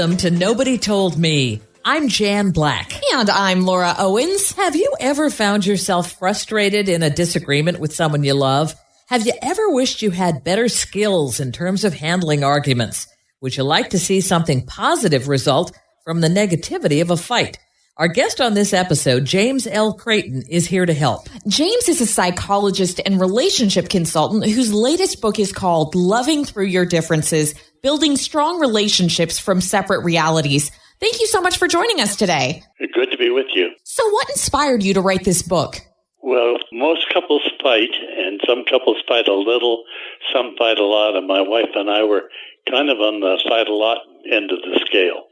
Welcome to Nobody Told Me. I'm Jan Black. And I'm Laura Owens. Have you ever found yourself frustrated in a disagreement with someone you love? Have you ever wished you had better skills in terms of handling arguments? Would you like to see something positive result from the negativity of a fight? Our guest on this episode, James L. Creighton, is here to help. James is a psychologist and relationship consultant whose latest book is called Loving Through Your Differences, Building Strong Relationships from Separate Realities. Thank you so much for joining us today. Good to be with you. So what inspired you to write this book? Well, most couples fight, and some couples fight a little, some fight a lot, and my wife and I were kind of on the fight a lot end of the scale.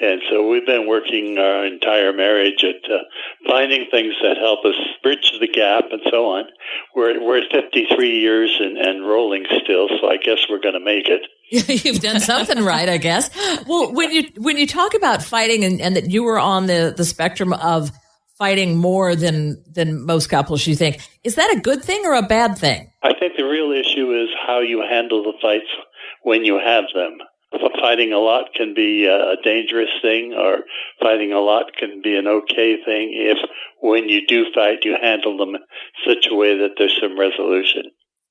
And so we've been working our entire marriage at finding things that help us bridge the gap and so on. We're at 53 years and rolling still, so I guess we're going to make it. You've done something right, I guess. Well, when you talk about fighting and that you were on the spectrum of fighting more than most couples, you think, is that a good thing or a bad thing? I think the real issue is how you handle the fights when you have them. Fighting a lot can be a dangerous thing, or fighting a lot can be an okay thing if, when you do fight, you handle them in such a way that there's some resolution.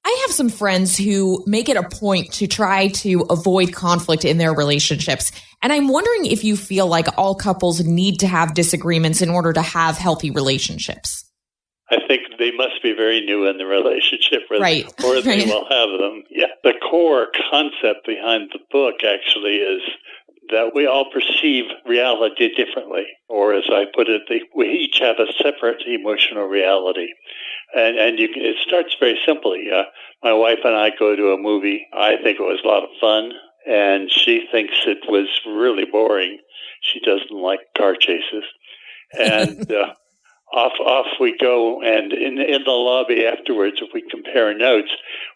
I have some friends who make it a point to try to avoid conflict in their relationships. And I'm wondering if you feel like all couples need to have disagreements in order to have healthy relationships. I think they must be very new in the relationship, or they will have them. Yeah. The core concept behind the book actually is that we all perceive reality differently, or as I put it, we each have a separate emotional reality. And it starts very simply. My wife and I go to a movie. I think it was a lot of fun, and she thinks it was really boring. She doesn't like car chases. And off we go, and in the lobby afterwards, if we compare notes,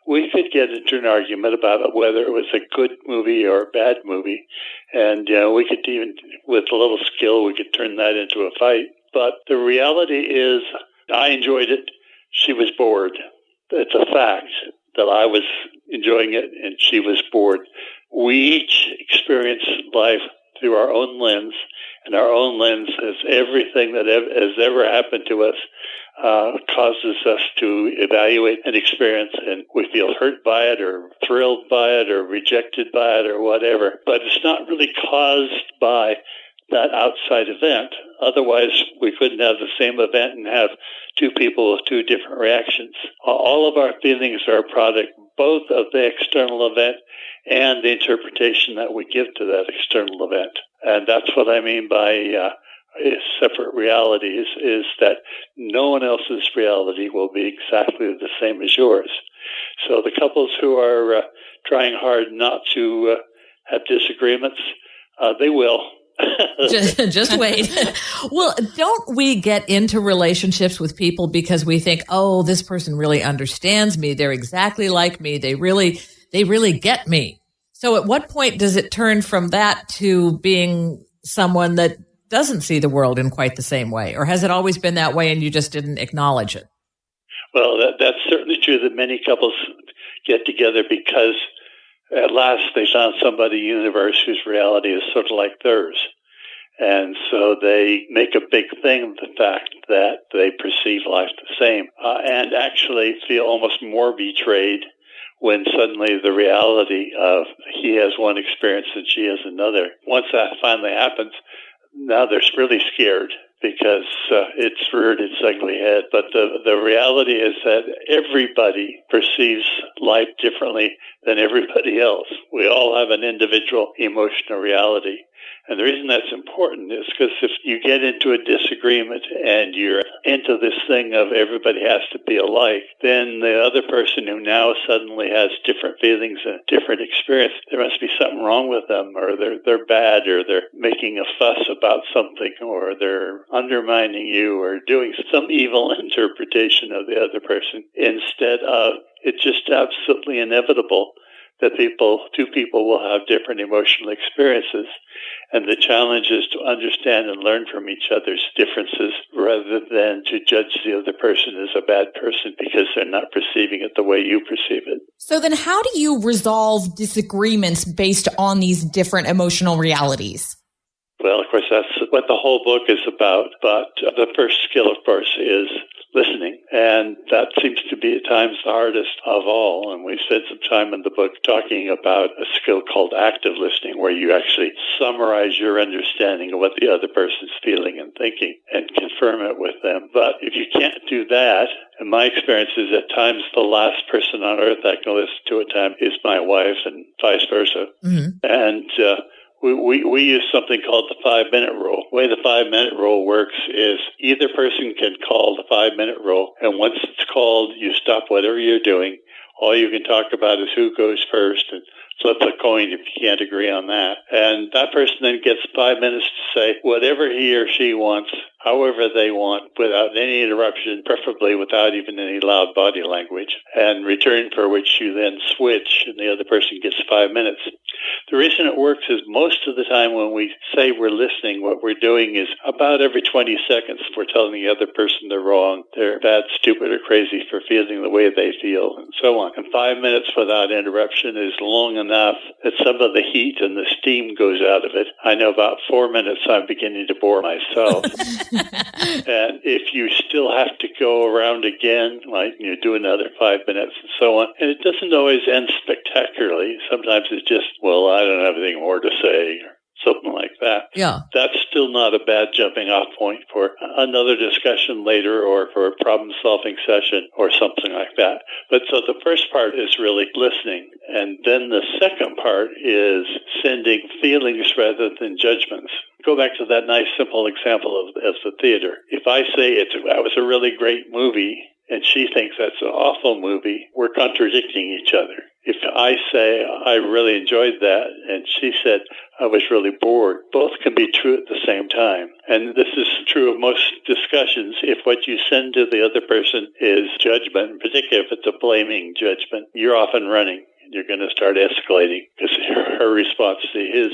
we could get into an argument about whether it was a good movie or a bad movie. And we could even, with a little skill, we could turn that into a fight. But the reality is, I enjoyed it. She was bored. It's a fact that I was enjoying it and she was bored. We each experience life through our own lens, and our own lens is everything that has ever happened to us causes us to evaluate an experience, and we feel hurt by it or thrilled by it or rejected by it or whatever. But it's not really caused by that outside event. Otherwise, we couldn't have the same event and have two people with two different reactions. All of our feelings are a product both of the external event and the interpretation that we give to that external event. And that's what I mean by separate realities, is that no one else's reality will be exactly the same as yours. So the couples who are trying hard not to have disagreements, they will. Just wait. Well, don't we get into relationships with people because we think, oh, this person really understands me. They're exactly like me. They really get me. So at what point does it turn from that to being someone that doesn't see the world in quite the same way? Or has it always been that way and you just didn't acknowledge it? Well, that's certainly true that many couples get together because at last they found somebody in the universe whose reality is sort of like theirs. And so they make a big thing of the fact that they perceive life the same and actually feel almost more betrayed when suddenly the reality of he has one experience and she has another. Once that finally happens, now they're really scared because it's reared its ugly head. But the reality is that everybody perceives life differently than everybody else. We all have an individual emotional reality. And the reason that's important is because if you get into a disagreement and you're into this thing of everybody has to be alike, then the other person who now suddenly has different feelings and different experience, there must be something wrong with them, or they're bad, or they're making a fuss about something, or they're undermining you, or doing some evil interpretation of the other person, instead of it's just absolutely inevitable that two people will have different emotional experiences. And the challenge is to understand and learn from each other's differences rather than to judge the other person as a bad person because they're not perceiving it the way you perceive it. So then how do you resolve disagreements based on these different emotional realities? Well, of course, that's what the whole book is about. But the first skill, of course, is listening. And that seems to be at times the hardest of all. And we've spent some time in the book talking about a skill called active listening, where you actually summarize your understanding of what the other person's feeling and thinking and confirm it with them. But if you can't do that, and my experience is at times the last person on earth I can listen to at time is my wife and vice versa. Mm-hmm. And we use something called the 5-minute rule. The way the 5-minute rule works is either person can call the 5-minute rule, and once it's called, you stop whatever you're doing. All you can talk about is who goes first and flip a coin if you can't agree on that. And that person then gets 5 minutes to say whatever he or she wants, however they want, without any interruption, preferably without even any loud body language, and return for which you then switch and the other person gets 5 minutes. The reason it works is most of the time when we say we're listening, what we're doing is about every 20 seconds we're telling the other person they're wrong, they're bad, stupid, or crazy for feeling the way they feel, and so on. And 5 minutes without interruption is long enough that some of the heat and the steam goes out of it. I know about 4 minutes I'm beginning to bore myself. And if you still have to go around again, like you do another 5 minutes and so on, and it doesn't always end spectacularly. Sometimes it's just, well, I don't have anything more to say, or something like that. Yeah. That's still not a bad jumping off point for another discussion later or for a problem-solving session or something like that. But so the first part is really listening. And then the second part is sending feelings rather than judgments. Go back to that nice, simple example of the theater. If I say that was a really great movie and she thinks that's an awful movie, we're contradicting each other. If I say I really enjoyed that and she said I was really bored, both can be true at the same time. And this is true of most discussions. If what you send to the other person is judgment, in particular if it's a blaming judgment, you're off and running. You're going to start escalating because her response to his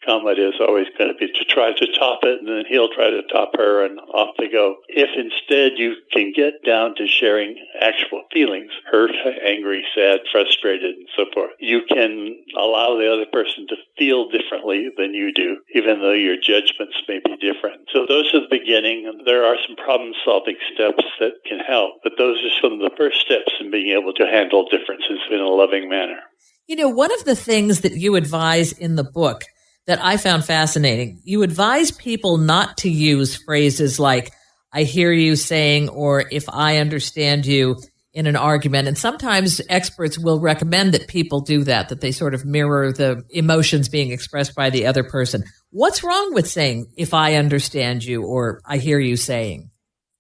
comment is always going to be to try to top it, and then he'll try to top her, and off they go. If instead you can get down to sharing actual feelings, hurt, angry, sad, frustrated, and so forth, you can allow the other person to feel differently than you do, even though your judgments may be different. So those are the beginning. There are some problem-solving steps that can help, but those are some of the first steps in being able to handle differences in a loving manner. You know, one of the things that you advise in the book that I found fascinating, you advise people not to use phrases like, I hear you saying, or if I understand you in an argument. And sometimes experts will recommend that people do that they sort of mirror the emotions being expressed by the other person. What's wrong with saying, if I understand you, or I hear you saying?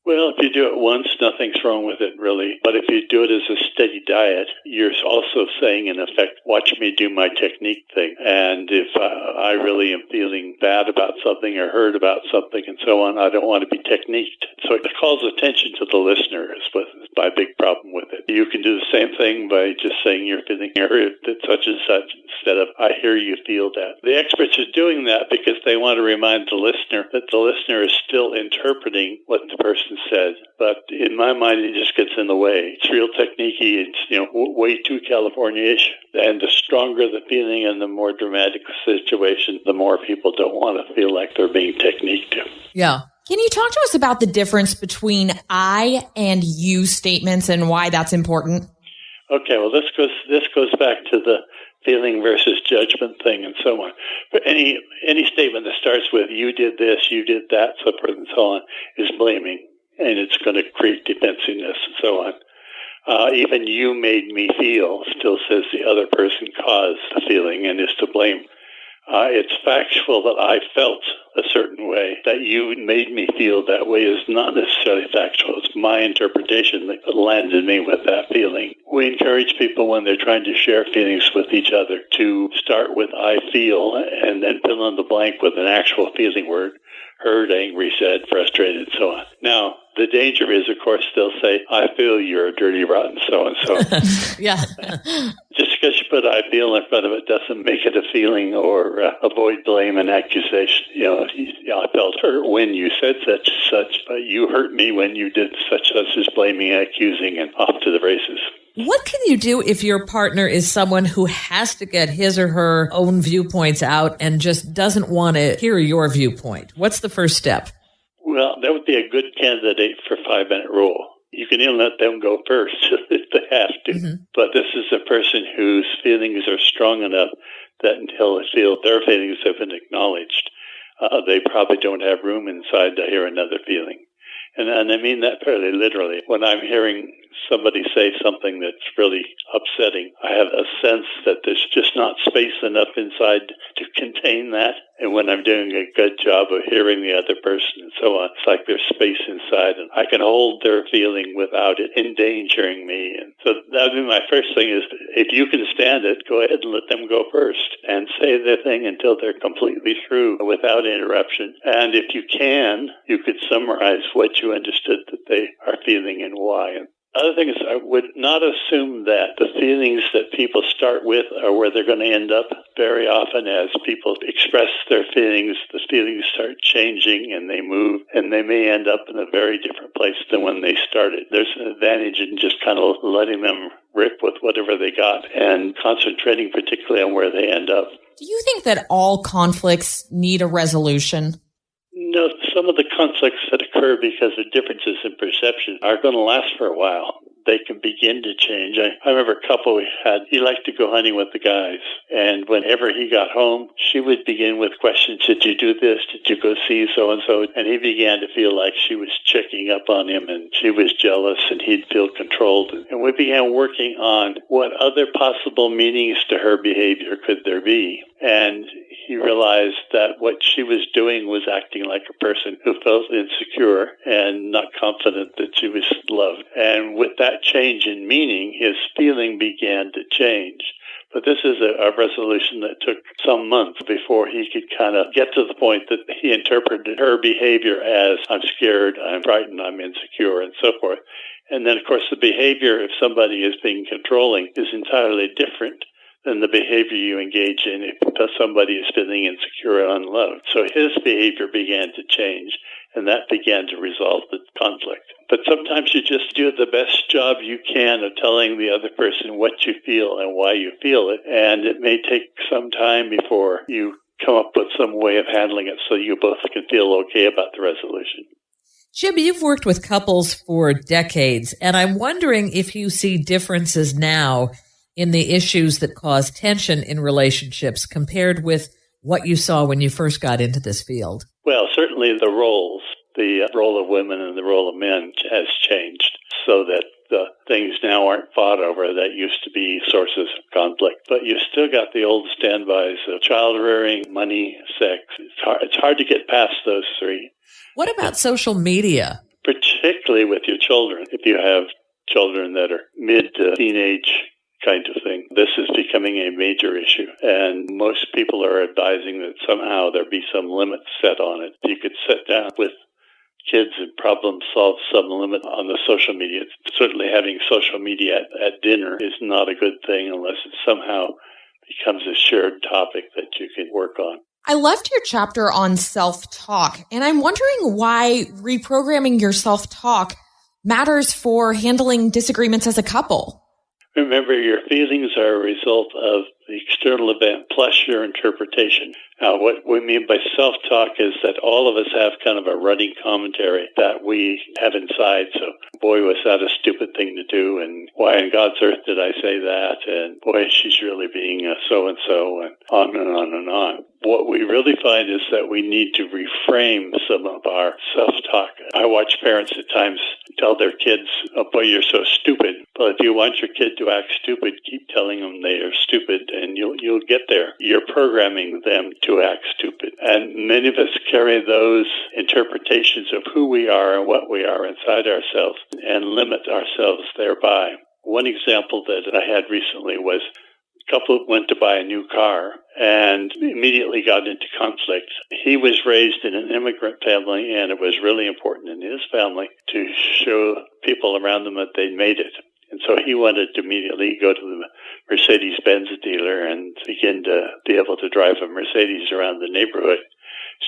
Well, if you do it once, nothing's wrong with it, really. But if you do it as a steady diet, you're also saying, in effect, watch me do my technique thing. And if I really am feeling bad about something or hurt about something and so on, I don't want to be techniqued. So it calls attention to the listener is my big problem with it. You can do the same thing by just saying you're feeling hurt at such and such instead of, I hear you feel that. The experts are doing that because they want to remind the listener that the listener is still interpreting what the person said, but in my mind, it just gets in the way. It's real technique-y. It's way too California-ish. And the stronger the feeling and the more dramatic the situation, the more people don't want to feel like they're being techniqued. Yeah. Can you talk to us about the difference between I and you statements and why that's important? Okay. Well, this goes back to the feeling versus judgment thing and so on. But any statement that starts with you did this, you did that, so forth and so on, is blaming. And it's going to create defensiveness and so on. Even you made me feel still says the other person caused the feeling and is to blame. It's factual that I felt a certain way. That you made me feel that way is not necessarily factual. It's my interpretation that landed me with that feeling. We encourage people when they're trying to share feelings with each other to start with I feel and then fill in the blank with an actual feeling word. Hurt, angry, sad, frustrated, and so on. Now, the danger is, of course, they'll say, I feel you're a dirty, rotten so-and-so. Yeah. Just because you what I feel in front of it doesn't make it a feeling, or avoid blame and accusation. I felt hurt when you said such, but you hurt me when you did such as blaming, accusing, and off to the races. What can you do if your partner is someone who has to get his or her own viewpoints out and just doesn't want to hear your viewpoint? What's the first step? Well, that would be a good candidate for 5-minute rule. You can even let them go first if they have to. Mm-hmm. But this is a person whose feelings are strong enough that until they feel their feelings have been acknowledged, they probably don't have room inside to hear another feeling. And I mean that fairly literally. When I'm hearing somebody say something that's really upsetting, I have a sense that there's just not space enough inside to contain that. And when I'm doing a good job of hearing the other person and so on, it's like there's space inside, and I can hold their feeling without it endangering me. And so that would be my first thing is, if you can stand it, go ahead and let them go first and say their thing until they're completely through without interruption. And if you can, you could summarize what you understood that they are feeling and why. Other thing is, I would not assume that the feelings that people start with are where they're going to end up. Very often as people express their feelings, the feelings start changing and they move, and they may end up in a very different place than when they started. There's an advantage in just kind of letting them rip with whatever they got and concentrating particularly on where they end up. Do you think that all conflicts need a resolution? No, some of the conflicts that occur because of differences in perception are going to last for a while. They can begin to change. I remember a couple we had, he liked to go hunting with the guys. And whenever he got home, she would begin with questions. Did you do this? Did you go see so-and-so? And he began to feel like she was checking up on him and she was jealous and he'd feel controlled. And we began working on what other possible meanings to her behavior could there be. And he realized that what she was doing was acting like a person who felt insecure and not confident that she was loved. And with that change in meaning, his feeling began to change. But this is a resolution that took some months before he could kind of get to the point that he interpreted her behavior as, I'm scared, I'm frightened, I'm insecure, and so forth. And then, of course, the behavior, if somebody is being controlling, is entirely different than the behavior you engage in if somebody is feeling insecure and unloved. So his behavior began to change, and that began to resolve the conflict. But sometimes you just do the best job you can of telling the other person what you feel and why you feel it, and it may take some time before you come up with some way of handling it so you both can feel okay about the resolution. Jim, you've worked with couples for decades, and I'm wondering if you see differences now in the issues that cause tension in relationships compared with what you saw when you first got into this field? Well, certainly the roles, the role of women and the role of men has changed so that the things now aren't fought over that used to be sources of conflict. But you still got the old standbys of child rearing, money, sex. It's hard to get past those three. What about social media? Particularly with your children. If you have children that are mid to teenage kind of thing, this is becoming a major issue. And most people are advising that somehow there be some limit set on it. You could sit down with kids and problem solve some limit on the social media. Certainly having social media at dinner is not a good thing unless it somehow becomes a shared topic that you can work on. I loved your chapter on self-talk, and I'm wondering why reprogramming your self-talk matters for handling disagreements as a couple. Remember, your feelings are a result of the external event plus your interpretation. Now, what we mean by self-talk is that all of us have kind of a running commentary that we have inside. So, boy, was that a stupid thing to do, and why in God's earth did I say that, and boy, she's really being so-and-so, and on and on and on. What we really find is that we need to reframe some of our self-talk. I watch parents at times tell their kids, oh, boy, you're so stupid. But if you want your kid to act stupid, keep telling them they are stupid, and you'll get there. You're programming them to act stupid. And many of us carry those interpretations of who we are and what we are inside ourselves and limit ourselves thereby. One example that I had recently was a couple went to buy a new car and immediately got into conflict. He was raised in an immigrant family, and it was really important in his family to show people around them that they made it. And so he wanted to immediately go to the Mercedes-Benz dealer and begin to be able to drive a Mercedes around the neighborhood.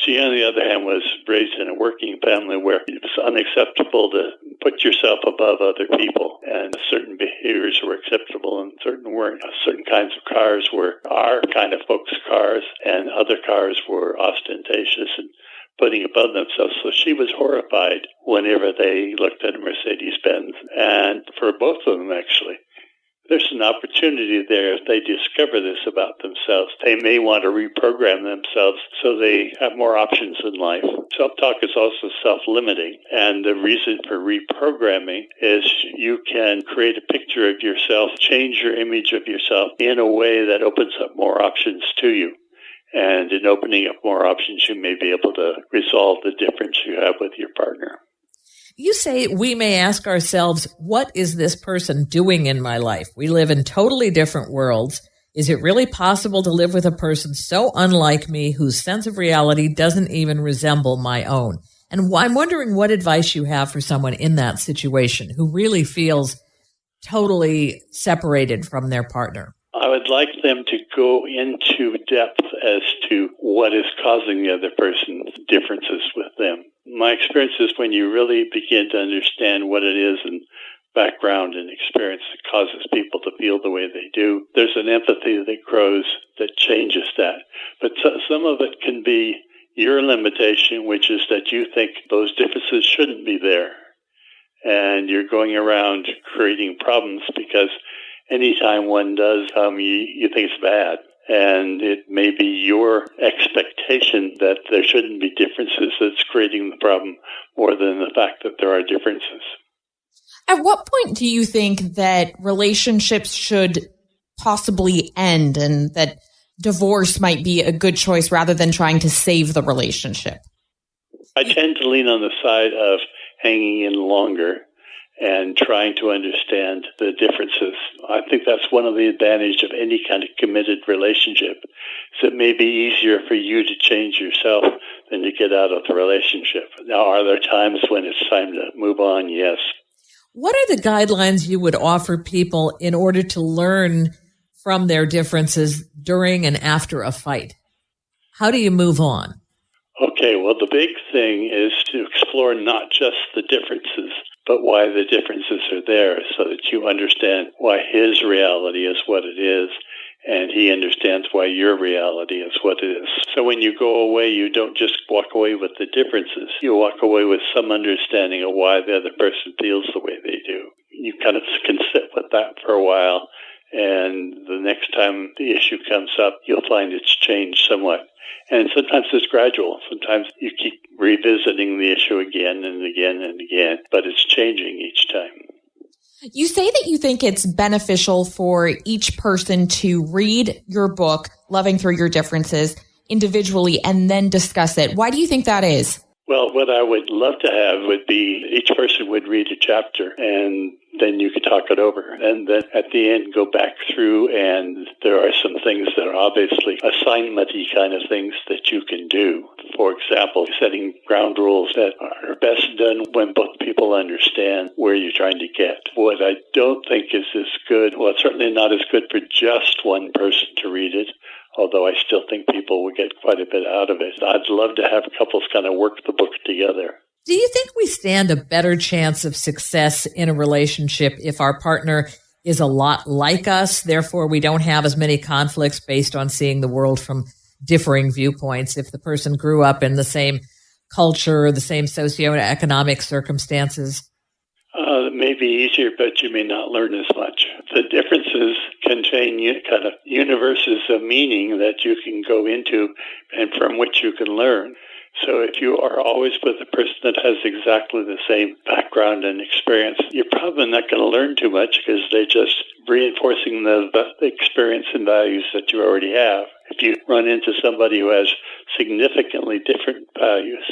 She, on the other hand, was raised in a working family where it was unacceptable to put yourself above other people, and certain behaviors were acceptable and certain weren't. Certain kinds of cars were our kind of folks' cars, and other cars were ostentatious and putting above themselves. So she was horrified whenever they looked at a Mercedes-Benz, and for both of them, actually. There's an opportunity there if they discover this about themselves. They may want to reprogram themselves so they have more options in life. Self-talk is also self-limiting, and the reason for reprogramming is you can create a picture of yourself, change your image of yourself in a way that opens up more options to you. And in opening up more options, you may be able to resolve the difference you have with your partner. You say we may ask ourselves, what is this person doing in my life? We live in totally different worlds. Is it really possible to live with a person so unlike me whose sense of reality doesn't even resemble my own? And I'm wondering what advice you have for someone in that situation who really feels totally separated from their partner. I would like them to go into depth as to what is causing the other person's differences with them. My experience is when you really begin to understand what it is and background and experience that causes people to feel the way they do, there's an empathy that grows that changes that. But some of it can be your limitation, which is that you think those differences shouldn't be there. And you're going around creating problems because anytime one does, you think it's bad. And it may be your expectation that there shouldn't be differences that's creating the problem more than the fact that there are differences. At what point do you think that relationships should possibly end and that divorce might be a good choice rather than trying to save the relationship? I tend to lean on the side of hanging in longer and trying to understand the differences. I think that's one of the advantages of any kind of committed relationship, is it may be easier for you to change yourself than to get out of the relationship. Now, are there times when it's time to move on? Yes. What are the guidelines you would offer people in order to learn from their differences during and after a fight? How do you move on? Okay, well, the big thing is to explore not just the differences, but why the differences are there so that you understand why his reality is what it is, and he understands why your reality is what it is. So when you go away, you don't just walk away with the differences. You walk away with some understanding of why the other person feels the way they do. You kind of can sit with that for a while, and the next time the issue comes up, you'll find it's changed somewhat. And sometimes it's gradual. Sometimes you keep revisiting the issue again and again and again, but it's changing each time. You say that you think it's beneficial for each person to read your book, Loving Through Your Differences, individually and then discuss it. Why do you think that is? Well, what I would love to have would be each person would read a chapter and then you could talk it over. And then at the end, go back through, and there are some things that are obviously assignment-y kind of things that you can do. For example, setting ground rules that are best done when both people understand where you're trying to get. What I don't think is as good, well, it's certainly not as good for just one person to read it, although I still think people will get quite a bit out of it. I'd love to have couples kind of work the book together. Do you think we stand a better chance of success in a relationship if our partner is a lot like us, therefore we don't have as many conflicts based on seeing the world from differing viewpoints? If the person grew up in the same culture or the same socioeconomic circumstances? It may be easier, but you may not learn as much. The differences contain kind of universes of meaning that you can go into and from which you can learn. So if you are always with a person that has exactly the same background and experience, you're probably not going to learn too much because they're just reinforcing the experience and values that you already have. If you run into somebody who has significantly different values,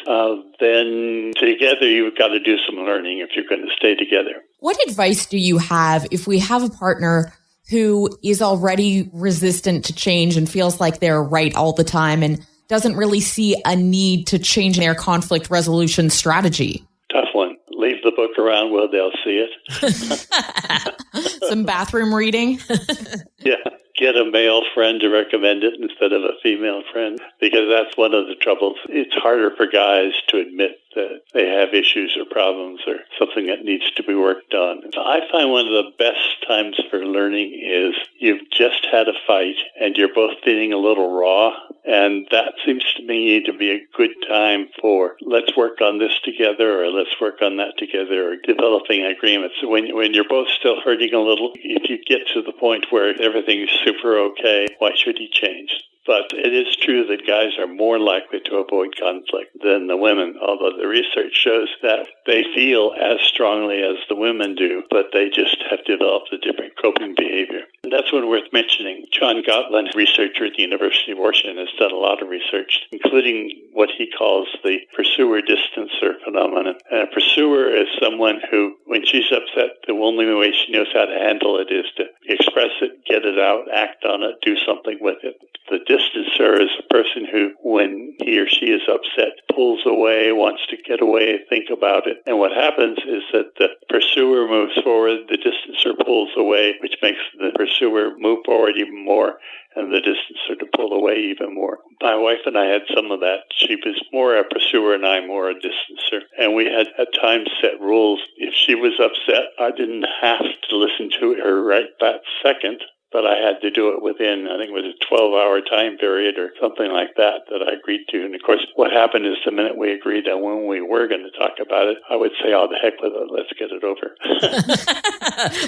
then together you've got to do some learning if you're going to stay together. What advice do you have if we have a partner who is already resistant to change and feels like they're right all the time and doesn't really see a need to change their conflict resolution strategy? Tough one. Leave the book around where they'll see it. Some bathroom reading. Yeah. Get a male friend to recommend it instead of a female friend, because that's one of the troubles. It's harder for guys to admit that they have issues or problems or something that needs to be worked on. I find one of the best times for learning is you've just had a fight and you're both feeling a little raw, and that seems to me to be a good time for let's work on this together or let's work on that together or developing agreements. When you're both still hurting a little, if you get to the point where everything's super okay, why should he change? But it is true that guys are more likely to avoid conflict than the women, although the research shows that they feel as strongly as the women do, but they just have developed a different coping behavior. And that's one worth mentioning. John Gottland, researcher at the University of Washington, has done a lot of research, including what he calls the pursuer-distancer phenomenon. And a pursuer is someone who, when she's upset, the only way she knows how to handle it is to express it, get it out, act on it, do something with it. The distancer is a person who, when he or she is upset, pulls away, wants to get away, think about it. And what happens is that the pursuer moves forward, the distancer pulls away, which makes the pursuer move forward even more, and the distancer to pull away even more. My wife and I had some of that. She was more a pursuer and I more a distancer. And we had at times set rules. If she was upset, I didn't have to listen to her right that second, but I had to do it within, I think it was a 12-hour time period or something like that I agreed to. And of course, what happened is the minute we agreed that when we were going to talk about it, I would say, oh, the heck with it, let's get it over.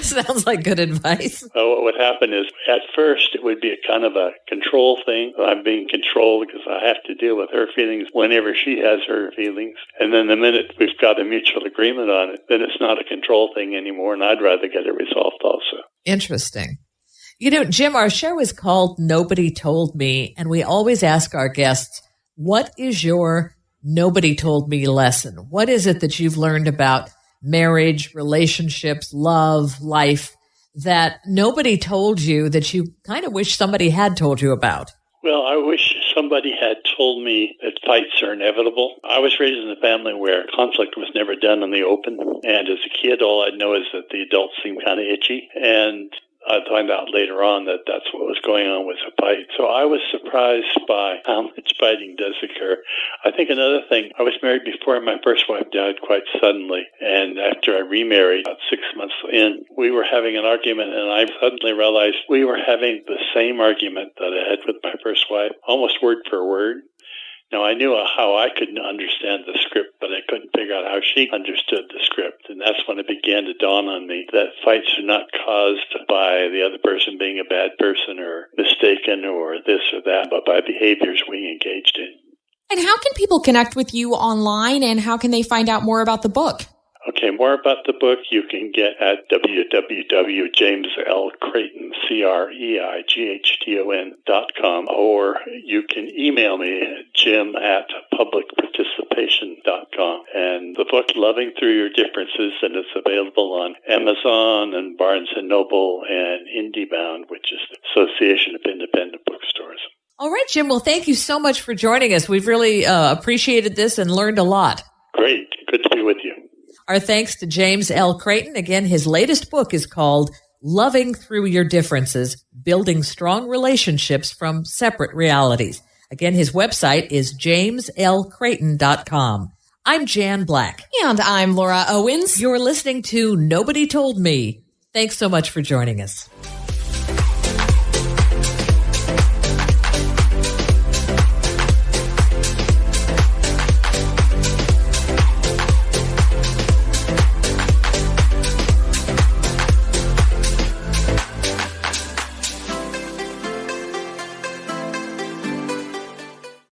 Sounds like good advice. So what would happen is, at first, it would be a kind of a control thing. I'm being controlled because I have to deal with her feelings whenever she has her feelings. And then the minute we've got a mutual agreement on it, then it's not a control thing anymore, and I'd rather get it resolved also. Interesting. You know, Jim, our show is called Nobody Told Me, and we always ask our guests, what is your nobody told me lesson? What is it that you've learned about marriage, relationships, love, life that nobody told you that you kind of wish somebody had told you about? Well, I wish somebody had told me that fights are inevitable. I was raised in a family where conflict was never done in the open, and as a kid, all I know is that the adults seemed kind of itchy, and I'd find out later on that that's what was going on with the fight. So I was surprised by how much fighting does occur. I think another thing, I was married before my first wife died quite suddenly. And after I remarried, about 6 months in, we were having an argument, and I suddenly realized we were having the same argument that I had with my first wife, almost word for word. Now, I knew how I could understand the script, but I couldn't figure out how she understood the script. And that's when it began to dawn on me that fights are not caused by the other person being a bad person or mistaken or this or that, but by behaviors we engaged in. And how can people connect with you online, and how can they find out more about the book? Okay, more about the book you can get at www.jameslcreighton.com, or you can email me at jim@publicparticipation.com. And the book, Loving Through Your Differences, and it's available on Amazon and Barnes & Noble and IndieBound, which is the Association of Independent Bookstores. All right, Jim. Well, thank you so much for joining us. We've really appreciated this and learned a lot. Great. Good to be with you. Our thanks to James L. Creighton. Again, his latest book is called Loving Through Your Differences, Building Strong Relationships from Separate Realities. Again, his website is jameslcreighton.com. I'm Jan Black. And I'm Laura Owens. You're listening to Nobody Told Me. Thanks so much for joining us.